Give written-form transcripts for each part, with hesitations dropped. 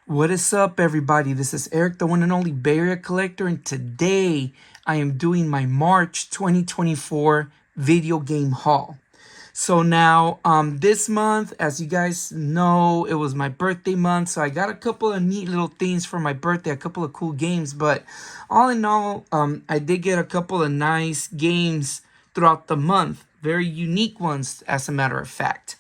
What is up, everybody? This is Eric, the one and only Bay Area Collector, and today I am doing my March 2024 video game haul. So now, this month, as you guys know, it was my birthday month, so I got a couple of neat little things for my birthday, a couple of cool games, but all in all, I did get a couple of nice games throughout the month, very unique ones, as a matter of fact.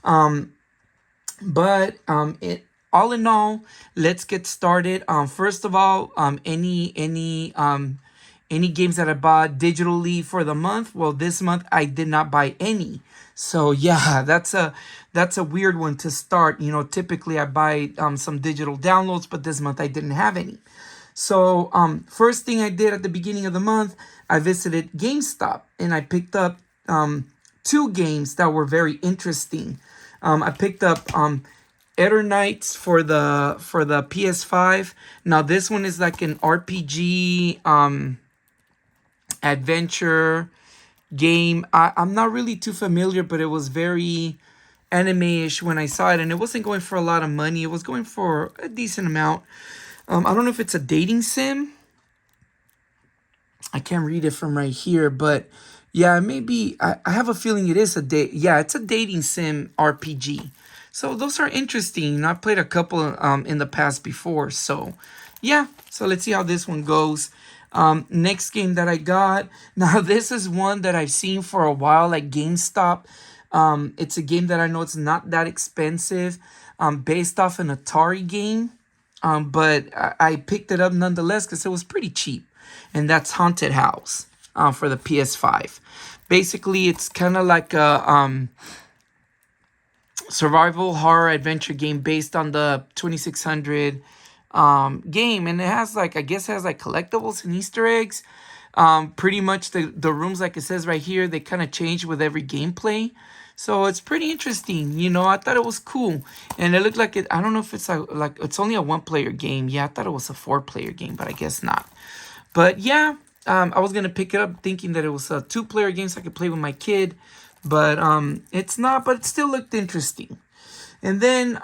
But it all in all, let's get started. First of all, any games that I bought digitally for the month. Well, this month I did not buy any. So yeah, that's a weird one to start. You know, typically I buy some digital downloads, but this month I didn't have any. So first thing I did at the beginning of the month, I visited GameStop and I picked up two games that were very interesting. I picked up Eternights for the PS5. Now this one is like an RPG adventure game. I'm not really too familiar, but it was very anime-ish when I saw it, and it wasn't going for a lot of money. It was going for a decent amount. I don't know if it's a dating sim. I can't read it from right here, but yeah, maybe I have a feeling it is a date. Yeah, it's a dating sim RPG. So those are interesting. You know, I played a couple in the past before. So yeah, so let's see how this one goes. Next game that I got. Now this is one that I've seen for a while at GameStop. It's a game that I know it's not that expensive. Based off an Atari game. But I picked it up nonetheless because it was pretty cheap. And that's Haunted House for the PS5. Basically, it's kind of like a survival horror adventure game based on the 2600 game. And it has like, I guess it has like collectibles and Easter eggs. Pretty much the rooms, like it says right here, they kind of change with every gameplay. So it's pretty interesting. You know, I thought it was cool. And it looked like it, I don't know if it's like it's only a one-player game. Yeah, I thought it was a four-player game, but I guess not. But yeah, I was going to pick it up thinking that it was a two-player game so I could play with my kid. But it's not, but it still looked interesting. And then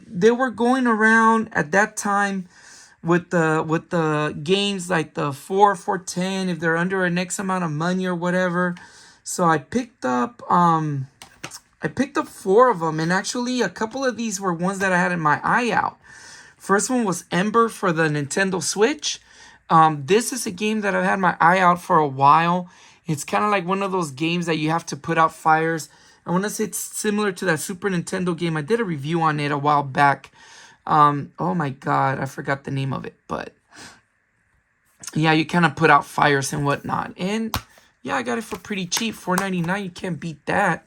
they were going around at that time with the games like the 4 for $10 if they're under an X amount of money or whatever. So I picked up four of them, and actually a couple of these were ones that I had in my eye out. First one was Ember for the Nintendo Switch. This is a game that I've had my eye out for a while. It's kind of like one of those games that you have to put out fires. I want to say it's similar to that Super Nintendo game. I did a review on it a while back. Oh my God, I forgot the name of it. But yeah, you kind of put out fires and whatnot. And yeah, I got it for pretty cheap, $4.99. You can't beat that.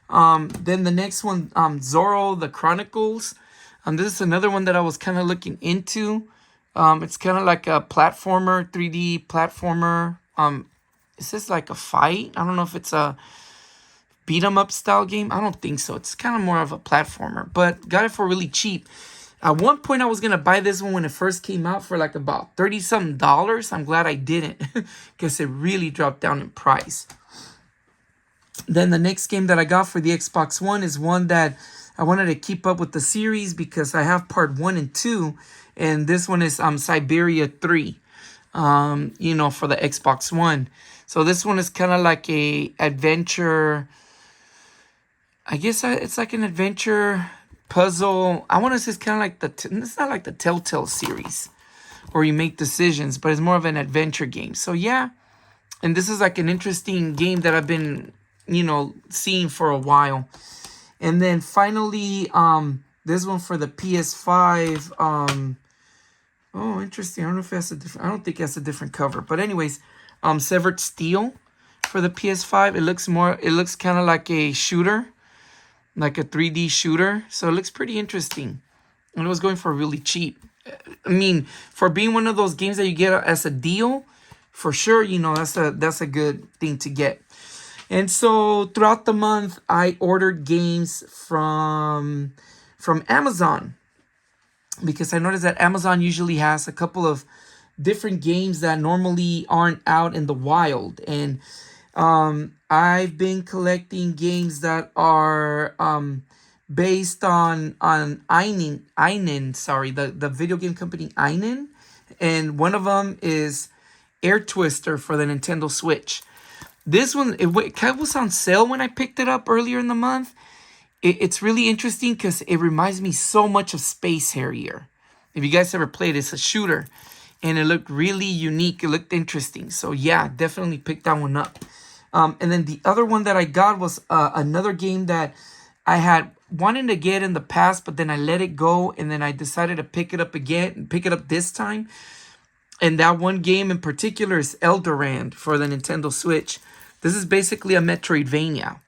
Then the next one, Zorro the Chronicles. This is another one that I was kind of looking into. It's kind of like a platformer, 3D platformer. Is this like a fight? I don't know if it's a beat 'em up style game. I don't think so. It's kind of more of a platformer, but got it for really cheap. At one point, I was going to buy this one when it first came out for like about $30-something. I'm glad I didn't because it really dropped down in price. Then the next game that I got for the Xbox One is one that I wanted to keep up with the series because I have part 1 and 2. And this one is Siberia 3, you know, for the Xbox One. So this one is kind of like a adventure. I guess it's like an adventure puzzle. I want to say it's kind of like it's not like the Telltale series where you make decisions, but it's more of an adventure game. So yeah, and this is like an interesting game that I've been, you know, seeing for a while. And then finally, this one for the PS5. Oh, interesting. I don't know if it has a different. I don't think it has a different cover. But anyways, Severed Steel for the PS5. It looks kind of like a shooter, like a 3D shooter. So it looks pretty interesting. And it was going for really cheap. I mean, for being one of those games that you get as a deal, for sure, you know, that's a good thing to get. And so throughout the month, I ordered games from Amazon because I noticed that Amazon usually has a couple of different games that normally aren't out in the wild. And I've been collecting games that are based on Einen, sorry, the video game company Einen, and one of them is Air Twister for the Nintendo Switch. This one, it was on sale when I picked it up earlier in the month. It's really interesting because it reminds me so much of Space Harrier. If you guys ever played, it's a shooter, and it looked really unique. It looked interesting. So yeah, definitely pick that one up. And then the other one that I got was another game that I had wanted to get in the past, but then I let it go, and then I decided to pick it up again and pick it up this time. And that one game in particular is Eldorand for the Nintendo Switch. This is basically a Metroidvania.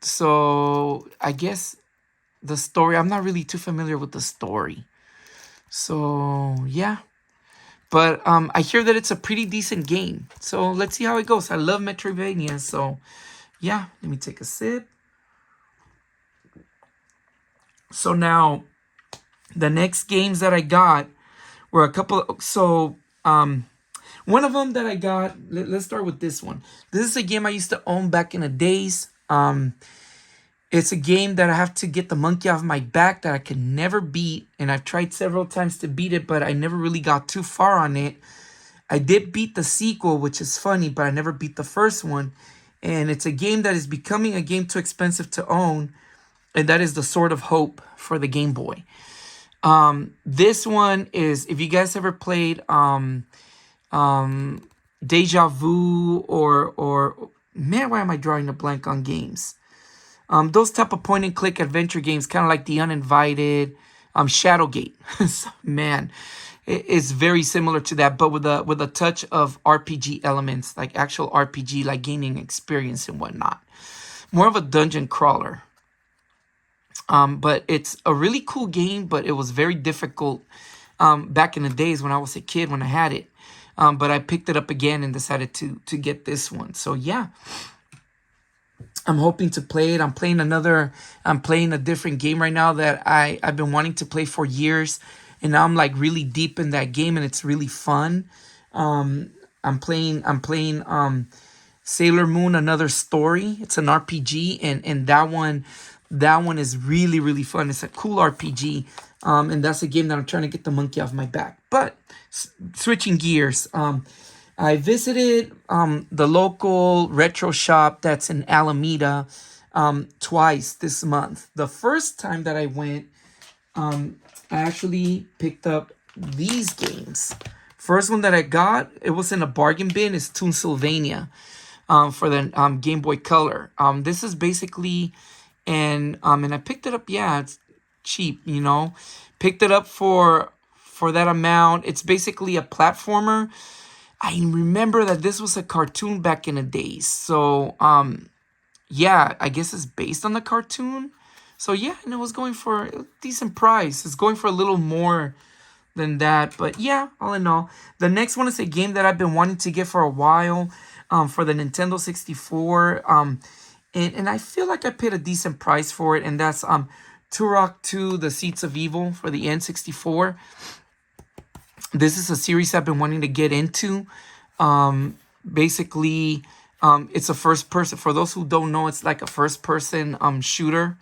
So I guess the story, I'm not really too familiar with the story. So yeah. But I hear that it's a pretty decent game. So let's see how it goes. I love Metroidvania. So yeah, let me take a sip. So now the next games that I got were a couple. So one of them that I got, let's start with this one. This is a game I used to own back in the days. It's a game that I have to get the monkey off my back that I can never beat. And I've tried several times to beat it, but I never really got too far on it. I did beat the sequel, which is funny, but I never beat the first one. And it's a game that is becoming a game too expensive to own. And that is the Sword of Hope for the Game Boy. This one is, if you guys ever played Deja Vu or man, why am I drawing a blank on games? Those type of point and click adventure games, kind of like The Uninvited, Shadowgate. Man, it's very similar to that, but with a touch of RPG elements, like actual RPG, like gaining experience and whatnot. More of a dungeon crawler. But it's a really cool game, but it was very difficult back in the days when I was a kid when I had it. But I picked it up again and decided to get this one. So yeah, I'm hoping to play it. I'm playing a different game right now that I've been wanting to play for years. And now I'm like really deep in that game and it's really fun. I'm playing Sailor Moon, Another Story. It's an RPG and that one is really, really fun. It's a cool RPG. And that's a game that I'm trying to get the monkey off my back. But switching gears, I visited the local retro shop that's in Alameda twice this month. The first time that I went, I actually picked up these games. First one that I got, it was in a bargain bin, is Toonsylvania for the Game Boy Color. This is basically, and I picked it up, yeah, it's cheap, you know. Picked it up for that amount. It's basically a platformer. I remember that this was a cartoon back in the days. So, yeah, I guess it's based on the cartoon. So, yeah, and it was going for a decent price. It's going for a little more than that. But, yeah, all in all. The next one is a game that I've been wanting to get for a while for the Nintendo 64. And I feel like I paid a decent price for it. And that's Turok 2, The Seeds of Evil for the N64. This is a series I've been wanting to get into. Basically, it's a first person. For those who don't know, it's like a first person shooter.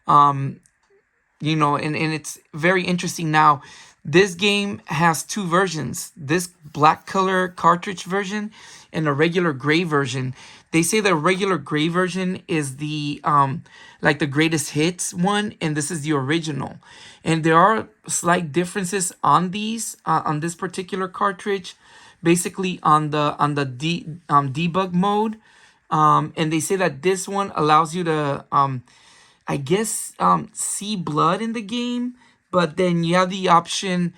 You know, and it's very interesting. Now, this game has two versions. This black color cartridge version and a regular gray version. They say the regular gray version is the like the greatest hits one, and this is the original. And there are slight differences on these on this particular cartridge, basically on the debug mode. And they say that this one allows you to I guess see blood in the game, but then you have the option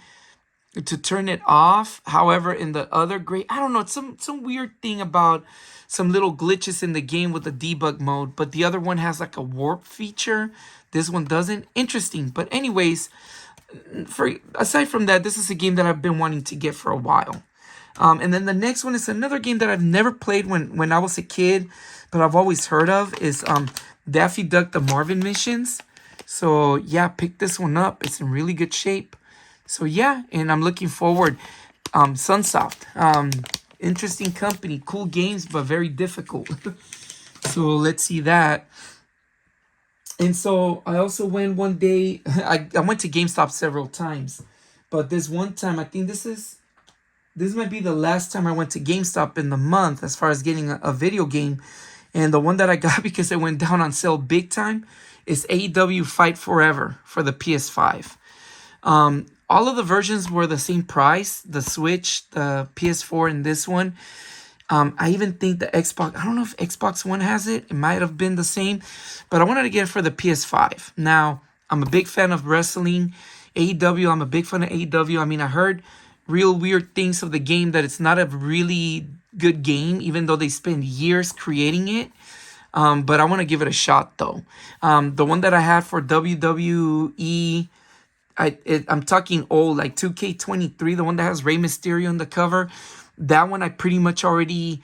to turn it off. However, in the other gray, I don't know, it's some weird thing about some little glitches in the game with the debug mode, but the other one has like a warp feature. This one doesn't. Interesting. But anyways, aside from that, this is a game that I've been wanting to get for a while. And then the next one is another game that I've never played when I was a kid, but I've always heard of, is Daffy Duck the Marvin Missions. So yeah, pick this one up. It's in really good shape. So yeah, and I'm looking forward. Sunsoft, interesting company, cool games, but very difficult. So let's see that. And so I also went one day. I went to GameStop several times, but this one time, I think this might be the last time I went to GameStop in the month as far as getting a video game. And the one that I got because it went down on sale big time is AEW Fight Forever for the PS5. All of the versions were the same price, the Switch, the PS4, and this one. I even think the Xbox, I don't know if Xbox One has it. It might have been the same, but I wanted to get it for the PS5. Now, I'm a big fan of wrestling. AEW, I'm a big fan of AEW. I mean, I heard real weird things of the game, that it's not a really good game, even though they spend years creating it. But I want to give it a shot, though. The one that I had for WWE, I'm talking old, like 2K23, the one that has Rey Mysterio on the cover. That one I pretty much already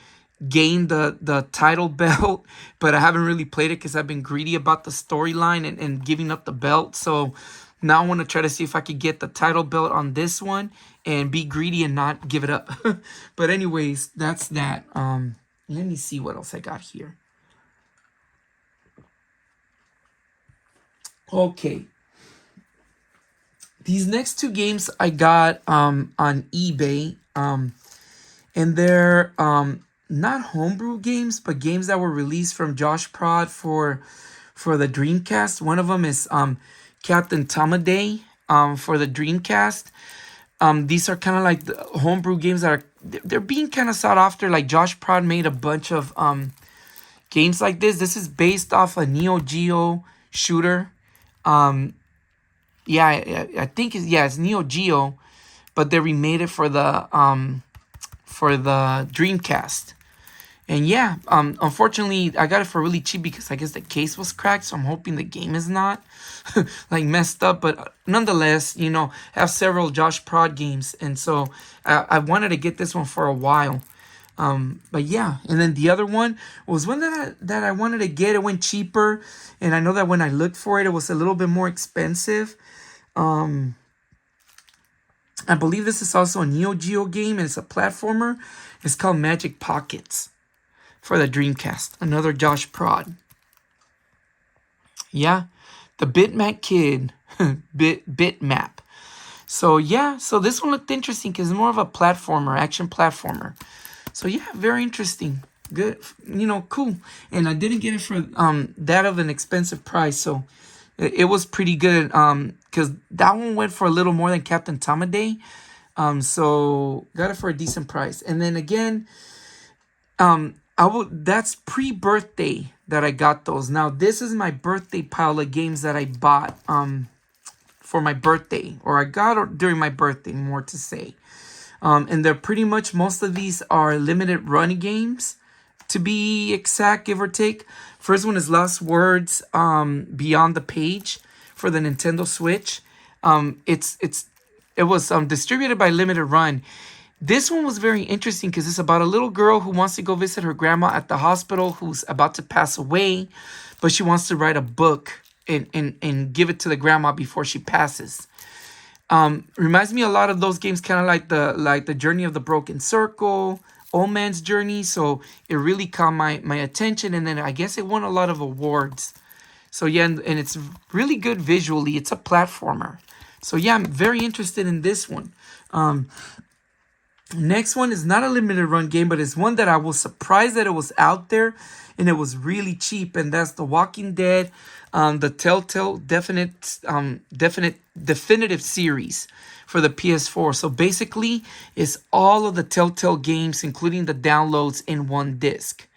gained the title belt, but I haven't really played it because I've been greedy about the storyline and giving up the belt. So now I want to try to see if I could get the title belt on this one and be greedy and not give it up. But anyways, that's that. Let me see what else I got here. Okay. These next two games I got on eBay. And they're not homebrew games, but games that were released from Josh Prod for the Dreamcast. One of them is Captain Tomaday for the Dreamcast. These are kind of like the homebrew games that they're being kind of sought after. Like Josh Prod made a bunch of games like this. This is based off a Neo Geo shooter. Yeah, I think it's Neo Geo, but they remade it for the Dreamcast. And yeah, unfortunately, I got it for really cheap because I guess the case was cracked. So I'm hoping the game is not like messed up. But nonetheless, I have several Josh Prod games, and so I wanted to get this one for a while. But yeah, and then the other one was one that I wanted to get. It went cheaper, and I know that when I looked for it, it was a little bit more expensive. I believe this is also a Neo Geo game, and it's a platformer. It's called Magic Pockets for the Dreamcast. Another Josh Prod. Yeah, the Bitmap Kid. Bitmap. So yeah, so this one looked interesting because it's more of a platformer, action platformer. So yeah, very interesting. Good, cool. And I didn't get it for that of an expensive price, so it was pretty good. Because that one went for a little more than Captain Tomaday. So got it for a decent price. And then again, that's pre-birthday that I got those. Now this is my birthday pile of games that I bought for my birthday, or I got during my birthday, more to say. And they're pretty much, most of these are limited run games, to be exact, give or take. First one is Lost Words Beyond the Page for the Nintendo Switch. It was distributed by Limited Run. This one was very interesting because it's about a little girl who wants to go visit her grandma at the hospital, who's about to pass away, but she wants to write a book and give it to the grandma before she passes. Reminds me a lot of those games, kind of like the Journey of the Broken Circle, Old Man's Journey. So it really caught my attention, and then I guess it won a lot of awards. So yeah, and it's really good visually. It's a platformer. So yeah, I'm very interested in this one. Next one is not a limited run game, but it's one that I was surprised that it was out there, and it was really cheap. And that's The Walking Dead, the Telltale definitive series for the PS4. So basically, it's all of the Telltale games, including the downloads, in one disc.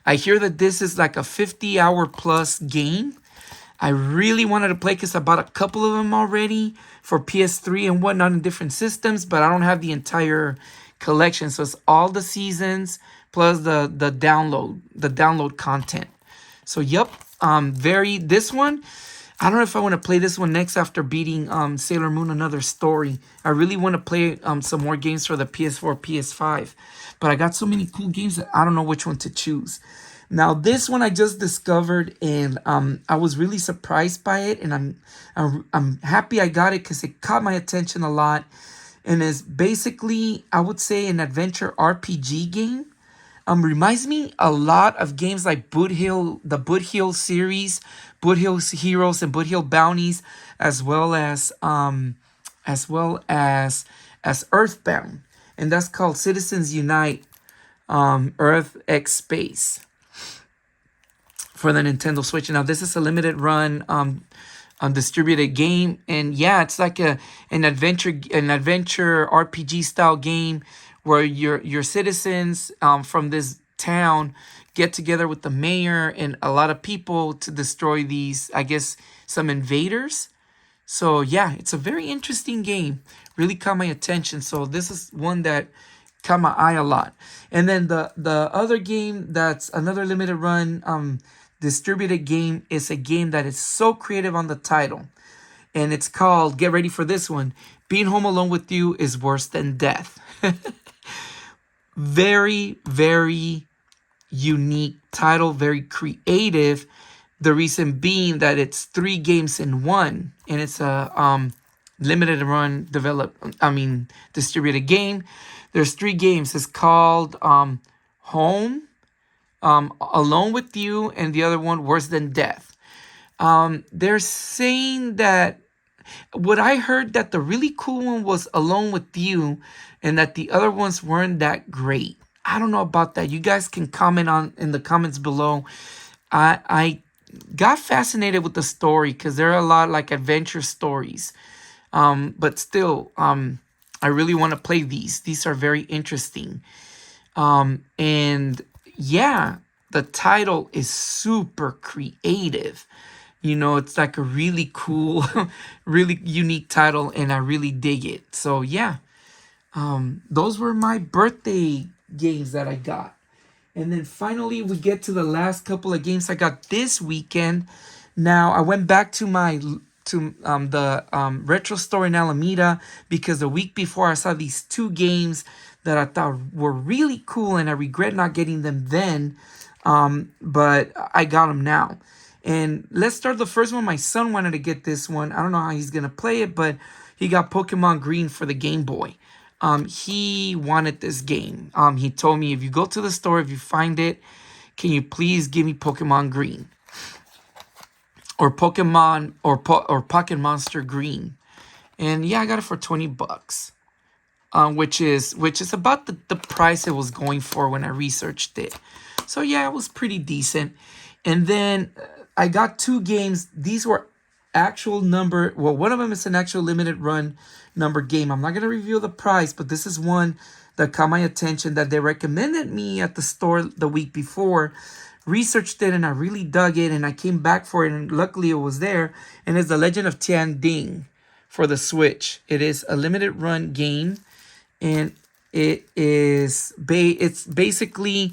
I hear that this is like a 50-hour plus game. I really wanted to play because I bought a couple of them already for PS3 and whatnot in different systems, but I don't have the entire collection. So it's all the seasons plus the download content. So yep, this one, I don't know if I want to play this one next after beating Sailor Moon Another Story. I really want to play some more games for the PS4, PS5, but I got so many cool games that I don't know which one to choose. Now this one I just discovered, and I was really surprised by it, and I'm happy I got it because it caught my attention a lot, and is basically, I would say, an adventure RPG game. Reminds me a lot of games like Boot Hill, the Boot Hill series, Boot Hill Heroes and Boot Hill Bounties, as well as as well as Earthbound, and that's called Citizens Unite, Earth X Space for the Nintendo Switch. Now this is a limited run distributed game, and yeah, it's like an adventure RPG style game where your citizens from this town get together with the mayor and a lot of people to destroy these, I guess, some invaders. So yeah, it's a very interesting game. Really caught my attention. So this is one that caught my eye a lot. And then the other game that's another limited run distributed game is a game that is so creative on the title. And it's called, get ready for this one, Being Home Alone with You is Worse Than Death. Very, very unique title, very creative. The reason being that it's 3 games in one, and it's a limited run distributed game. There's 3 games. It's called Home, Alone with You, and the other one, Worse Than Death. They're saying that what I heard, that the really cool one was Alone with You, and that the other ones weren't that great. I don't know about that. You guys can comment on in the comments below. I got fascinated with the story because there are a lot like adventure stories. But still, I really want to play these. These are very interesting. And yeah, the title is super creative. It's like a really cool, really unique title, and I really dig it. So yeah, those were my birthday games that I got. And then finally, we get to the last couple of games I got this weekend. Now, I went back to the retro store in Alameda because the week before I saw these 2 games that I thought were really cool, and I regret not getting them then, but I got them now. And let's start the first one. My son wanted to get this one. I don't know how he's gonna play it, but he got Pokemon Green for the Game Boy. He wanted this game. He told me, if you go to the store, if you find it, can you please give me Pokemon Green? Or Pokemon or Pocket Monster Green. And yeah, I got it for $20. Which is about the price it was going for when I researched it. So yeah, it was pretty decent. And then I got 2 games. These were actual number. Well, one of them is an actual limited run number game. I'm not going to reveal the price, but this is one that caught my attention that they recommended me at the store the week before. Researched it, and I really dug it, and I came back for it, and luckily it was there. And it's The Legend of Tian Ding for the Switch. It is a limited run game, and it's basically,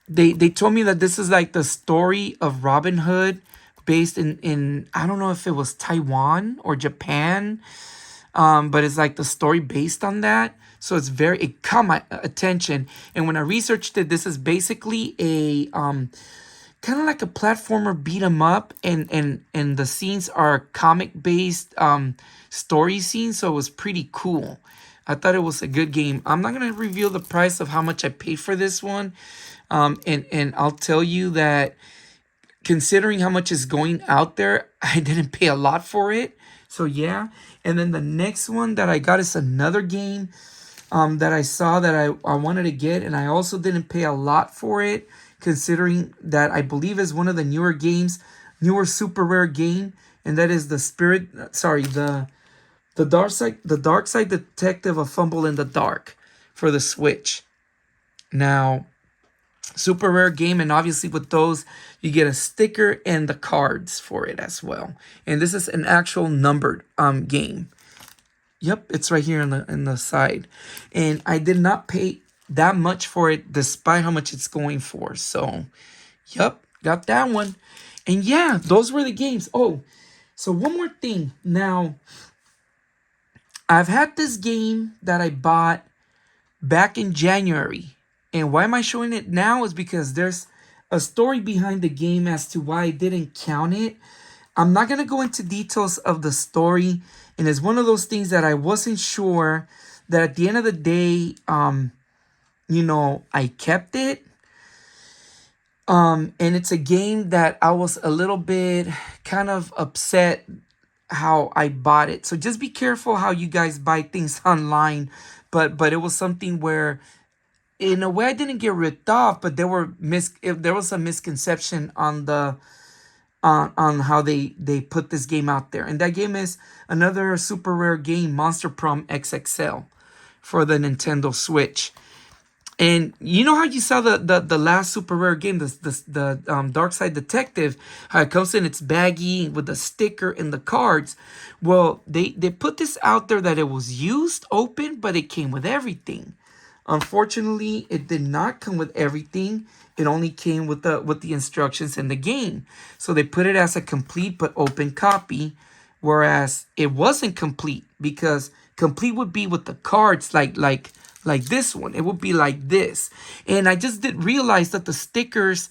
they told me that this is like the story of Robin Hood based in I don't know if it was Taiwan or Japan, but it's like the story based on that. So it caught my attention. And when I researched it, this is basically a kind of like a platformer beat 'em up, and the scenes are comic based story scenes. So it was pretty cool. I thought it was a good game. I'm not gonna reveal the price of how much I paid for this one, and I'll tell you that considering how much is going out there, I didn't pay a lot for it. So yeah. And then the next one that I got is another game that I saw that I wanted to get, and I also didn't pay a lot for it, considering that I believe is one of the newer super rare game, and that is the Dark Side Detective: A Fumble in the Dark for the Switch. Now, super rare game, and obviously with those you get a sticker and the cards for it as well. And this is an actual numbered game. Yep, it's right here in the side. And I did not pay that much for it despite how much it's going for. So, yep, got that one. And yeah, those were the games. Oh, so one more thing. Now, I've had this game that I bought back in January. And why am I showing it now is because there's a story behind the game as to why I didn't count it. I'm not going to go into details of the story. And it's one of those things that I wasn't sure that at the end of the day, I kept it. And it's a game that I was a little bit kind of upset how I bought it. So just be careful how you guys buy things online. But it was something where in a way I didn't get ripped off, but there was a misconception on the on how they put this game out there. And that game is another super rare game, Monster Prom XXL for the Nintendo Switch. And you know how you saw the last super rare game, the Dark Side Detective, how it comes in its baggy with the sticker and the cards. Well, they put this out there that it was used, open, but it came with everything. Unfortunately, it did not come with everything. It only came with the instructions in the game. So they put it as a complete but open copy, whereas it wasn't complete because complete would be with the cards like this one. It would be like this. And I just didn't realize that the stickers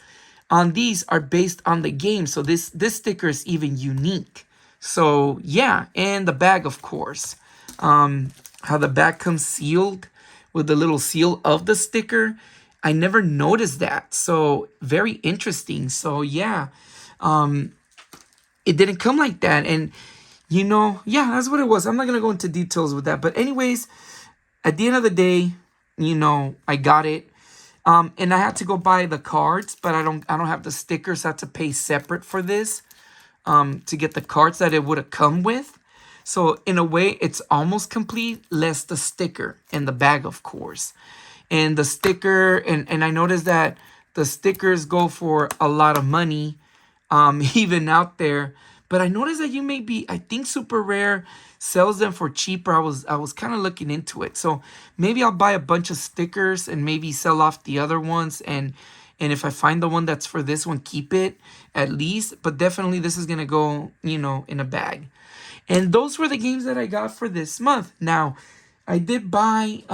on these are based on the game. So this sticker is even unique. So yeah, and the bag, of course. How the bag comes sealed with the little seal of the sticker. I never noticed that. So very interesting. So yeah, it didn't come like that. And yeah, that's what it was. I'm not gonna go into details with that. But anyways, at the end of the day, I got it. And I had to go buy the cards, but I don't have the stickers. I had to pay separate for this to get the cards that it would have come with. So in a way, it's almost complete, less the sticker and the bag, of course. And the sticker, and I noticed that the stickers go for a lot of money, even out there. But I noticed that I think Super Rare sells them for cheaper. I was kind of looking into it. So maybe I'll buy a bunch of stickers and maybe sell off the other ones. And if I find the one that's for this one, keep it at least. But definitely this is going to go, in a bag. And those were the games that I got for this month. Now, I did buy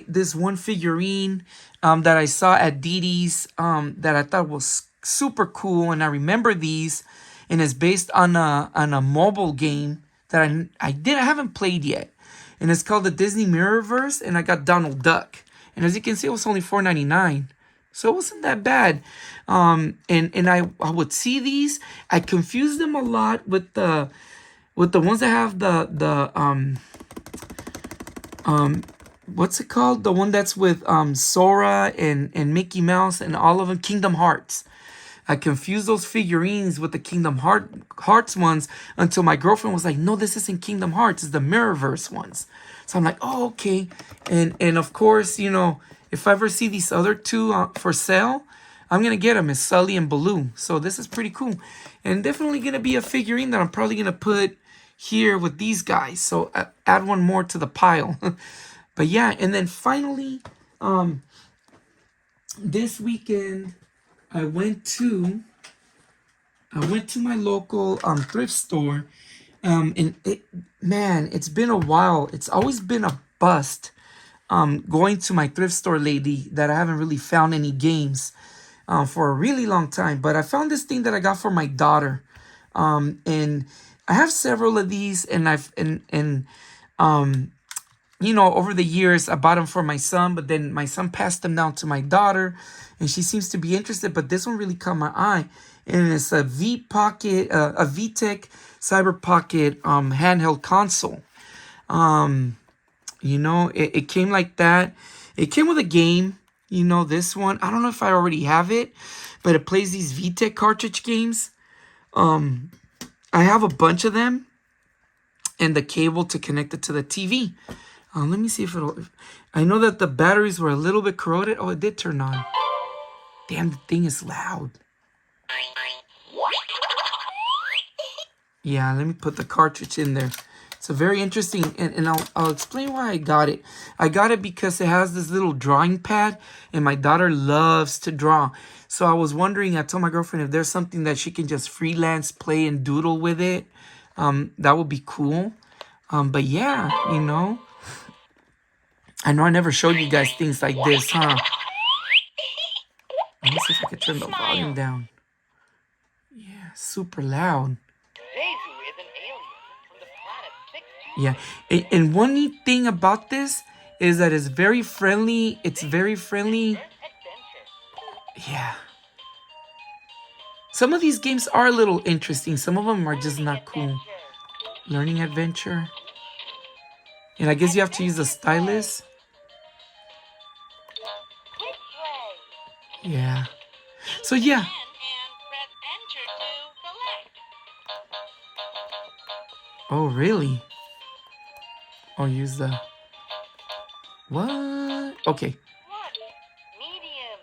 this one figurine that I saw at Didi's that I thought was super cool, and I remember these, and it's based on a mobile game that I haven't played yet, and it's called the Disney Mirrorverse, and I got Donald Duck, and as you can see, it was only $4.99. So it wasn't that bad. And I would see these. I confused them a lot with the ones that have the what's it called? The one that's with Sora and Mickey Mouse and all of them, Kingdom Hearts. I confused those figurines with the Kingdom Hearts ones until my girlfriend was like, "No, this isn't Kingdom Hearts. It's the Mirrorverse ones." So I'm like, "Oh, okay." And of course, if I ever see these other two for sale, I'm gonna get them. It's Sully and Baloo. So this is pretty cool, and definitely gonna be a figurine that I'm probably gonna put here with these guys. So add one more to the pile. But yeah, and then finally, this weekend I went to my local thrift store, and it's been a while. It's always been a bust going to my thrift store lately that I haven't really found any games for a really long time. But I found this thing that I got for my daughter, and I have several of these, and over the years, I bought them for my son, but then my son passed them down to my daughter, and she seems to be interested. But this one really caught my eye, and it's a VTech Cyber Pocket handheld console. It came like that. It came with a game. This one. I don't know if I already have it, but it plays these VTech cartridge games. I have a bunch of them, and the cable to connect it to the TV. Let me see if it'll... I know that the batteries were a little bit corroded. Oh, it did turn on. Damn, the thing is loud. Yeah, let me put the cartridge in there. It's a very interesting... And I'll explain why I got it. I got it because it has this little drawing pad, and my daughter loves to draw. So I was wondering, I told my girlfriend if there's something that she can just freelance, play, and doodle with it. That would be cool. But yeah, I know I never showed you guys things like this, huh? Let me see if I can turn the volume down. Yeah, super loud. Yeah, and one neat thing about this is that it's very friendly. It's very friendly Yeah. Some of these games are a little interesting. Some of them are just not cool. Learning adventure. And I guess you have to use the stylus. Yeah. So yeah. Oh, really? I'll use the... What? Okay. Medium.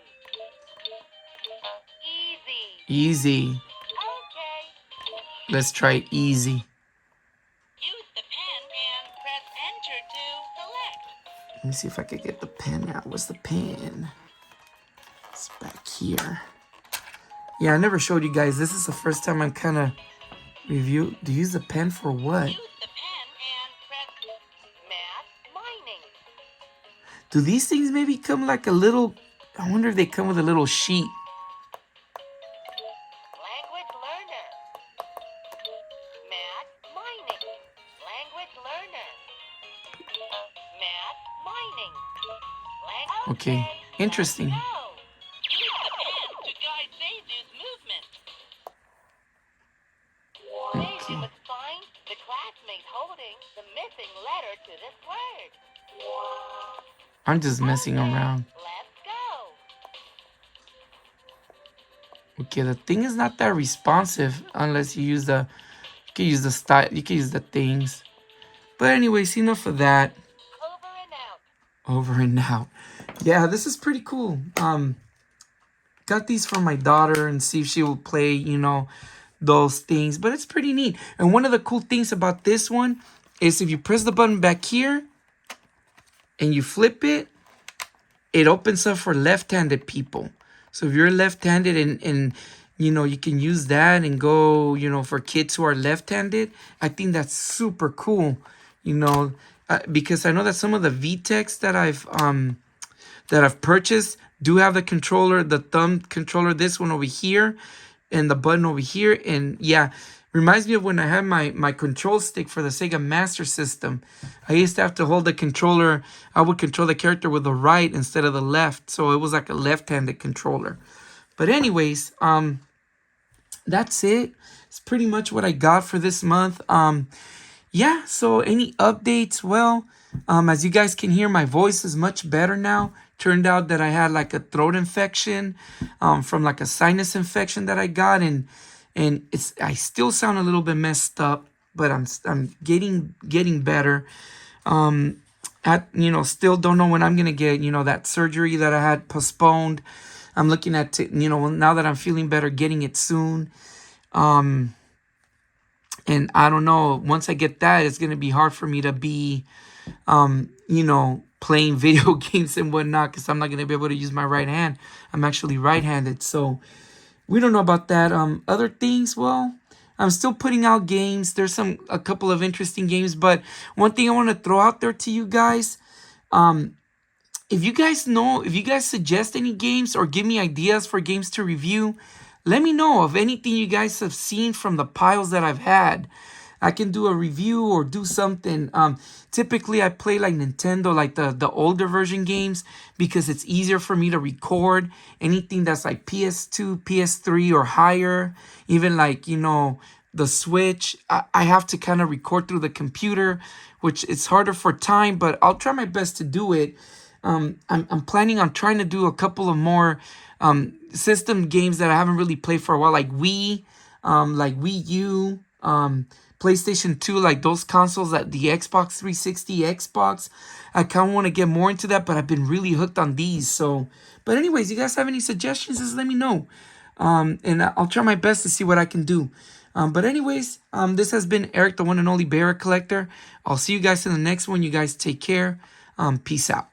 Easy. Okay. Let's try easy. Use the pen and press enter to select. Let me see if I could get the pen out. Where's the pen? It's back here. Yeah, I never showed you guys. This is the first time I'm kind of review. To use the pen for what? Use the pen and press math mining. Do these things maybe come like a little... I wonder if they come with a little sheet. Language learner. Math mining. Language learner. Math mining. Okay, interesting. Use the pen to guide Zayzu's movement. Zayzu must find the classmate holding the missing letter to this word. I'm just messing around. Let's go. Okay, the thing is not that responsive unless you use the... You can use the style. You can use the things. But anyways, enough of that. Over and out. Over and out. Yeah, this is pretty cool. Got these for my daughter and see if she will play, you know, those things. But it's pretty neat. And one of the cool things about this one is if you press the button back here and you flip it, it opens up for left-handed people. So if you're left-handed and you know, you can use that and go, you know, for kids who are left-handed. I think that's super cool, you know, because I know that some of the VTEX that I've purchased do have the controller, the thumb controller, this one over here, and the button over here. And yeah, reminds me of when I had my control stick for the Sega Master System. I used to have to hold the controller. I would control the character with the right instead of the left. So it was like a left-handed controller. But anyways, that's it. It's pretty much what I got for this month. Yeah, so any updates? Well, as you guys can hear, my voice is much better now. Turned out that I had like a throat infection from like a sinus infection that I got, and I still sound a little bit messed up, but I'm getting better. Still don't know when I'm gonna get, you know, that surgery that I had postponed. I'm looking at, you know, now that I'm feeling better, getting it soon. And I don't know, once I get that, it's going to be hard for me to be, you know, playing video games and whatnot, because I'm not going to be able to use my right hand. I'm actually right-handed, so we don't know about that. Other things, well, I'm still putting out games. There's a couple of interesting games, but one thing I want to throw out there to you guys, if you guys suggest any games or give me ideas for games to review, let me know of anything you guys have seen from the piles that I've had. I can do a review or do something. Typically, I play like Nintendo, like the older version games, because it's easier for me to record anything that's like PS2, PS3 or higher. Even like, you know, the Switch. I have to kind of record through the computer, which it's harder for time, but I'll try my best to do it. I'm planning on trying to do a couple of more system games that I haven't really played for a while, like Wii U, PlayStation 2, like those consoles, that the Xbox 360, Xbox. I kind of want to get more into that, but I've been really hooked on these. So, but anyways, you guys have any suggestions, just let me know. And I'll try my best to see what I can do. But anyways, this has been Eric, the one and only Bear Collector. I'll see you guys in the next one. You guys take care. Peace out.